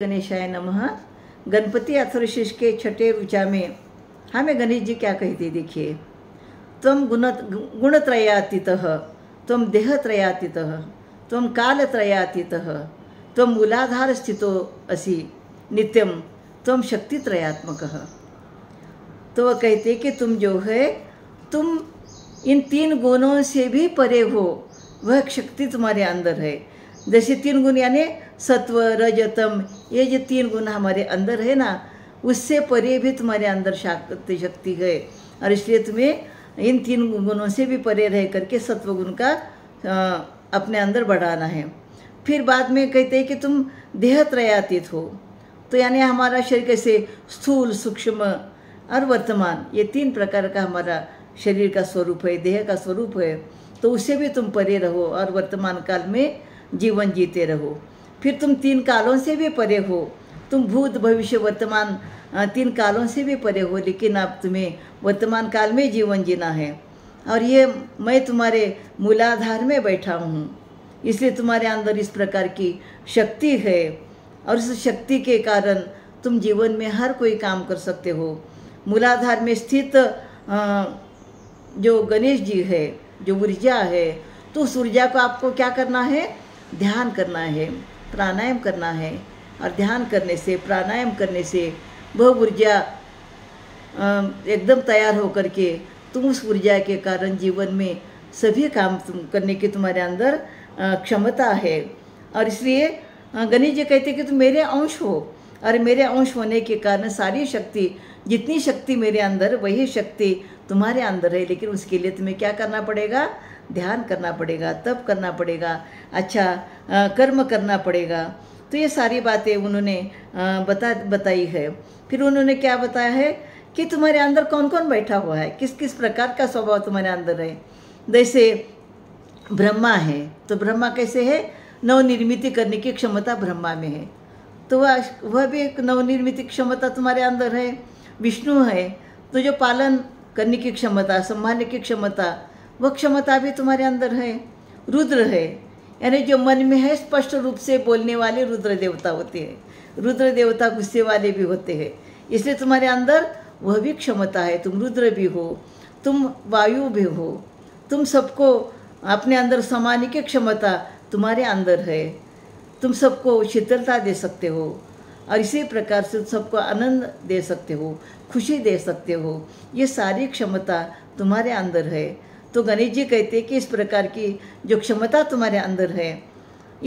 गणेशाय नमः। गणपति अथर्वशीर्ष के छठे ऋचा में हमें गणेश जी क्या कहते देखिए। त्वं गुणत्रयातीतः, त्वं देहत्रयातीतः, त्वं कालत्रयातीतः, त्वं मूलाधार स्थितो असि नित्यम, त्वं शक्तित्रयात्मकः। तो वह कहते कि तुम जो है, तुम इन तीन गुणों से भी परे हो। वह शक्ति तुम्हारे अंदर है। जैसे तीन गुण यानी सत्व रजतम, ये जो तीन गुण हमारे अंदर है ना, उससे परे भी तुम्हारे अंदर शक्ति है। और इसलिए तुम्हें इन तीन गुणों से भी परे रह करके सत्व गुण का अपने अंदर बढ़ाना है। फिर बाद में कहते हैं कि तुम देहत्रयातीत हो। तो यानी हमारा शरीर कैसे स्थूल, सूक्ष्म और वर्तमान, ये तीन प्रकार का हमारा शरीर का स्वरूप है, देह का स्वरूप है। तो उससे भी तुम परे रहो और वर्तमान काल में जीवन जीते रहो। फिर तुम तीन कालों से भी परे हो। तुम भूत भविष्य वर्तमान तीन कालों से भी परे हो, लेकिन अब तुम्हें वर्तमान काल में जीवन जीना है। और ये मैं तुम्हारे मूलाधार में बैठा हूँ, इसलिए तुम्हारे अंदर इस प्रकार की शक्ति है। और इस शक्ति के कारण तुम जीवन में हर कोई काम कर सकते हो। मूलाधार में स्थित जो गणेश जी है, जो ऊर्जा है, तो उस ऊर्जा को आपको क्या करना है? ध्यान करना है, प्राणायाम करना है। और ध्यान करने से, प्राणायाम करने से वह ऊर्जा एकदम तैयार होकर के तुम उस ऊर्जा के कारण जीवन में सभी काम तुम करने की तुम्हारे अंदर क्षमता है। और इसलिए गणेश जी कहते कि तुम मेरे अंश हो, और मेरे अंश होने के कारण सारी शक्ति, जितनी शक्ति मेरे अंदर वही शक्ति तुम्हारे अंदर है। लेकिन उसके लिए तुम्हें क्या करना पड़ेगा? ध्यान करना पड़ेगा, तप करना पड़ेगा, अच्छा कर्म करना पड़ेगा। तो ये सारी बातें उन्होंने बताई है। फिर उन्होंने क्या बताया है कि तुम्हारे अंदर कौन कौन बैठा हुआ है, किस किस प्रकार का स्वभाव तुम्हारे अंदर है। जैसे ब्रह्मा है, तो ब्रह्मा कैसे है? नवनिर्मित करने की क्षमता ब्रह्मा में है, तो वह भी एक नवनिर्मित क्षमता तुम्हारे अंदर है। विष्णु है, तो जो पालन करने की क्षमता, संभालने की क्षमता, वह क्षमता भी तुम्हारे अंदर है। रुद्र है, यानी जो मन में है स्पष्ट रूप से बोलने वाले रुद्र देवता होते हैं। रुद्र देवता गुस्से वाले भी होते हैं, इसलिए तुम्हारे अंदर वह भी क्षमता है। तुम रुद्र भी हो, तुम वायु भी हो, तुम सबको अपने अंदर समाने की क्षमता तुम्हारे अंदर है। तुम सबको शीतलता दे सकते हो, और इसी प्रकार से सबको आनंद दे सकते हो, खुशी दे सकते हो। ये सारी क्षमता तुम्हारे अंदर है। तो गणेश जी कहते हैं कि इस प्रकार की जो क्षमता तुम्हारे अंदर है,